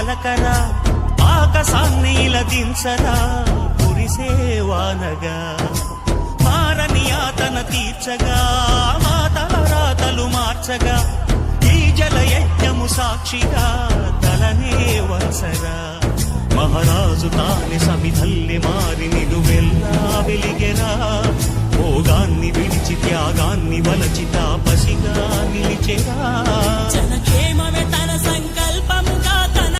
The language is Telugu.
పలకరా ఆకాశాన్ని దించరా కురిసేవానగా మారని ఆతన తీర్చగా మాతల రాతలు మార్చగా ఈ జలయజ్ఞము సాక్షిగా తలనే వసరా మహారాజు తాని సమిధల్లి మారి నిలువెల్లా వెలిగెరా భోగాన్ని విడిచి త్యాగాన్ని వలచి తాపసిగా నిలిచెరా జనకే